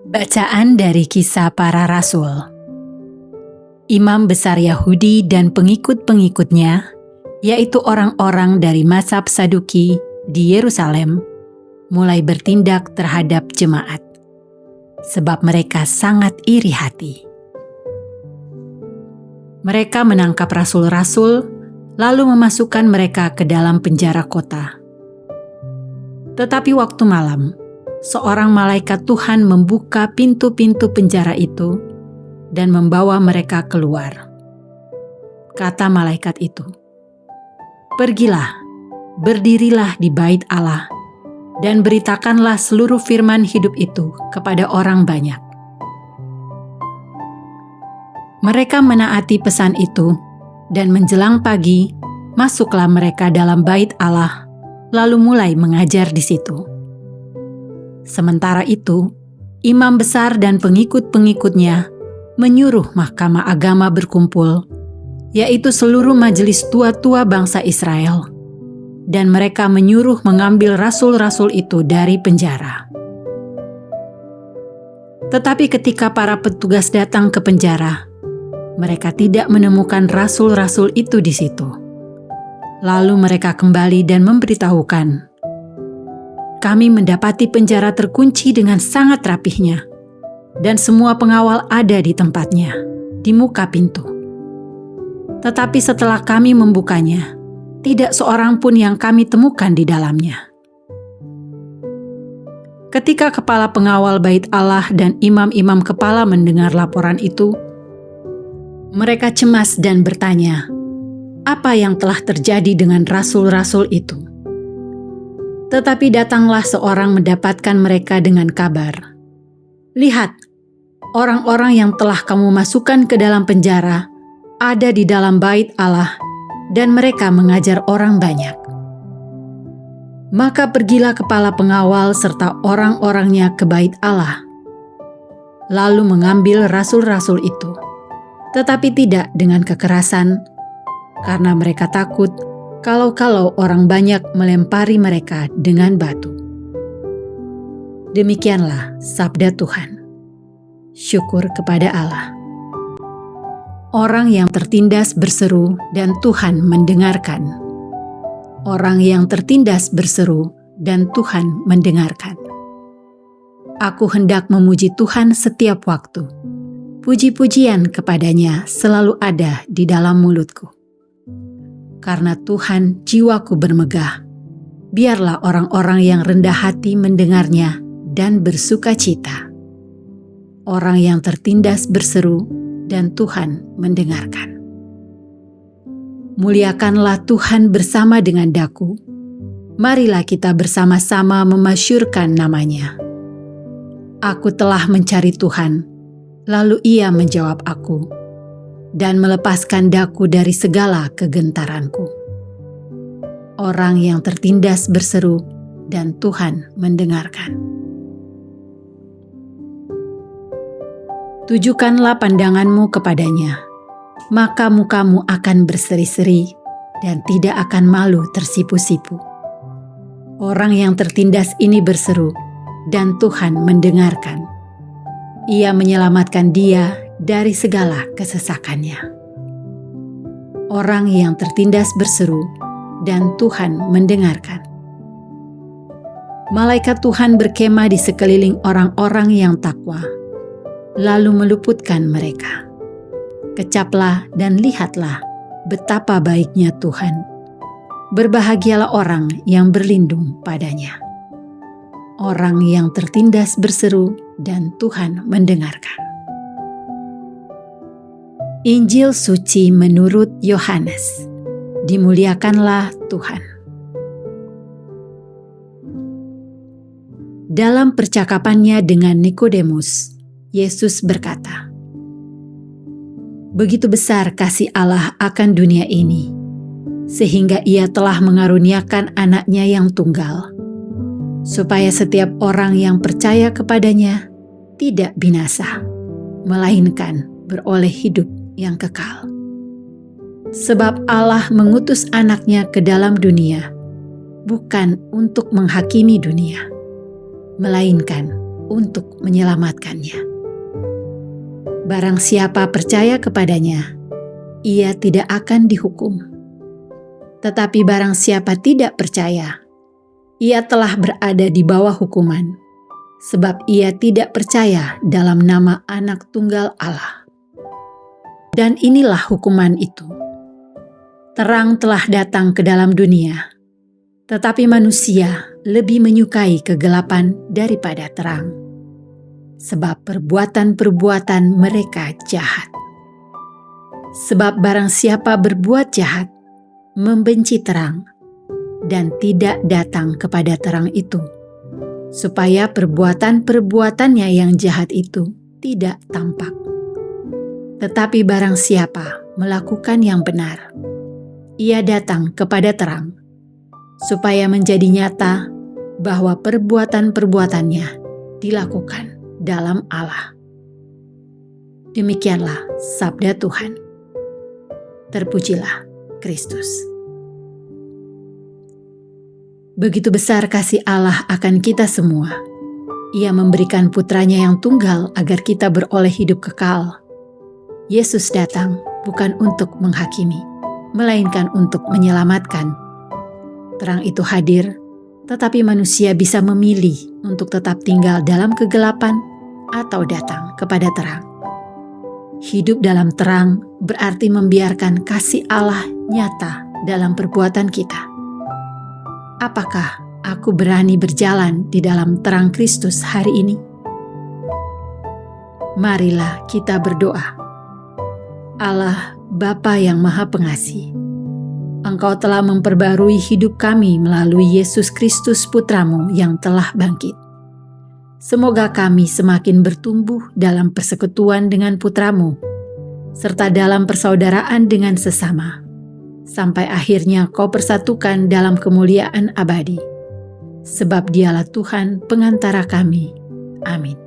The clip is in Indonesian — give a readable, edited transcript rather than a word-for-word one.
Bacaan dari Kisah Para Rasul. Imam besar Yahudi dan pengikut-pengikutnya, yaitu orang-orang dari mazhab Saduki di Yerusalem, mulai bertindak terhadap jemaat, sebab mereka sangat iri hati. Mereka menangkap rasul-rasul, lalu memasukkan mereka ke dalam penjara kota. Tetapi waktu malam, seorang malaikat Tuhan membuka pintu-pintu penjara itu dan membawa mereka keluar. Kata malaikat itu, "Pergilah, berdirilah di bait Allah, dan beritakanlah seluruh firman hidup itu kepada orang banyak." Mereka menaati pesan itu, dan menjelang pagi, masuklah mereka dalam bait Allah, lalu mulai mengajar di situ. Sementara itu, imam besar dan pengikut-pengikutnya menyuruh mahkamah agama berkumpul, yaitu seluruh majelis tua-tua bangsa Israel, dan mereka menyuruh mengambil rasul-rasul itu dari penjara. Tetapi ketika para petugas datang ke penjara, mereka tidak menemukan rasul-rasul itu di situ. Lalu mereka kembali dan memberitahukan, "Kami mendapati penjara terkunci dengan sangat rapihnya, dan semua pengawal ada di tempatnya, di muka pintu. Tetapi setelah kami membukanya, tidak seorang pun yang kami temukan di dalamnya." Ketika kepala pengawal bait Allah dan imam-imam kepala mendengar laporan itu, mereka cemas dan bertanya, apa yang telah terjadi dengan rasul-rasul itu? Tetapi datanglah seorang mendapatkan mereka dengan kabar, "Lihat, orang-orang yang telah kamu masukkan ke dalam penjara ada di dalam bait Allah, dan mereka mengajar orang banyak." Maka pergilah kepala pengawal serta orang-orangnya ke bait Allah, lalu mengambil rasul-rasul itu, tetapi tidak dengan kekerasan, karena mereka takut kalau orang banyak melempari mereka dengan batu. Demikianlah sabda Tuhan. Syukur kepada Allah. Orang yang tertindas berseru dan Tuhan mendengarkan. Orang yang tertindas berseru dan Tuhan mendengarkan. Aku hendak memuji Tuhan setiap waktu. Puji-pujian kepadanya selalu ada di dalam mulutku. Karena Tuhan jiwaku bermegah, biarlah orang-orang yang rendah hati mendengarnya dan bersuka cita. Orang yang tertindas berseru dan Tuhan mendengarkan. Muliakanlah Tuhan bersama dengan daku. Marilah kita bersama-sama memasyurkan namanya. Aku telah mencari Tuhan, lalu Ia menjawab aku, dan melepaskan daku dari segala kegentaranku. Orang yang tertindas berseru, dan Tuhan mendengarkan. Tujukanlah pandanganmu kepadanya, maka mukamu akan berseri-seri, dan tidak akan malu tersipu-sipu. Orang yang tertindas ini berseru, dan Tuhan mendengarkan. Ia menyelamatkan dia dari segala kesesakannya. Orang yang tertindas berseru, dan Tuhan mendengarkan. Malaikat Tuhan berkemah di sekeliling orang-orang yang takwa, lalu meluputkan mereka. Kecaplah dan lihatlah betapa baiknya Tuhan. Berbahagialah orang yang berlindung padanya. Orang yang tertindas berseru, dan Tuhan mendengarkan. Injil suci menurut Yohanes. Dimuliakanlah Tuhan. Dalam percakapannya dengan Nikodemus, Yesus berkata, "Begitu besar kasih Allah akan dunia ini, sehingga Ia telah mengaruniakan anaknya yang tunggal, supaya setiap orang yang percaya kepadanya tidak binasa, melainkan beroleh hidup yang kekal. Sebab Allah mengutus anaknya ke dalam dunia, bukan untuk menghakimi dunia, melainkan untuk menyelamatkannya. Barang siapa percaya kepadanya, ia tidak akan dihukum. Tetapi barang siapa tidak percaya, ia telah berada di bawah hukuman, sebab ia tidak percaya dalam nama Anak Tunggal Allah. Dan inilah hukuman itu. Terang telah datang ke dalam dunia, tetapi manusia lebih menyukai kegelapan daripada terang, sebab perbuatan-perbuatan mereka jahat. Sebab barang siapa berbuat jahat, membenci terang, dan tidak datang kepada terang itu, supaya perbuatan-perbuatannya yang jahat itu tidak tampak. Tetapi barang siapa melakukan yang benar, ia datang kepada terang, supaya menjadi nyata bahwa perbuatan-perbuatannya dilakukan dalam Allah. Demikianlah sabda Tuhan. Terpujilah Kristus. Begitu besar kasih Allah akan kita semua. Ia memberikan putranya yang tunggal agar kita beroleh hidup kekal. Yesus datang bukan untuk menghakimi, melainkan untuk menyelamatkan. Terang itu hadir, tetapi manusia bisa memilih untuk tetap tinggal dalam kegelapan atau datang kepada terang. Hidup dalam terang berarti membiarkan kasih Allah nyata dalam perbuatan kita. Apakah aku berani berjalan di dalam terang Kristus hari ini? Marilah kita berdoa. Allah, Bapa yang Maha Pengasih, Engkau telah memperbarui hidup kami melalui Yesus Kristus Putramu yang telah bangkit. Semoga kami semakin bertumbuh dalam persekutuan dengan Putramu, serta dalam persaudaraan dengan sesama, sampai akhirnya Kau persatukan dalam kemuliaan abadi. Sebab Dialah Tuhan pengantara kami. Amin.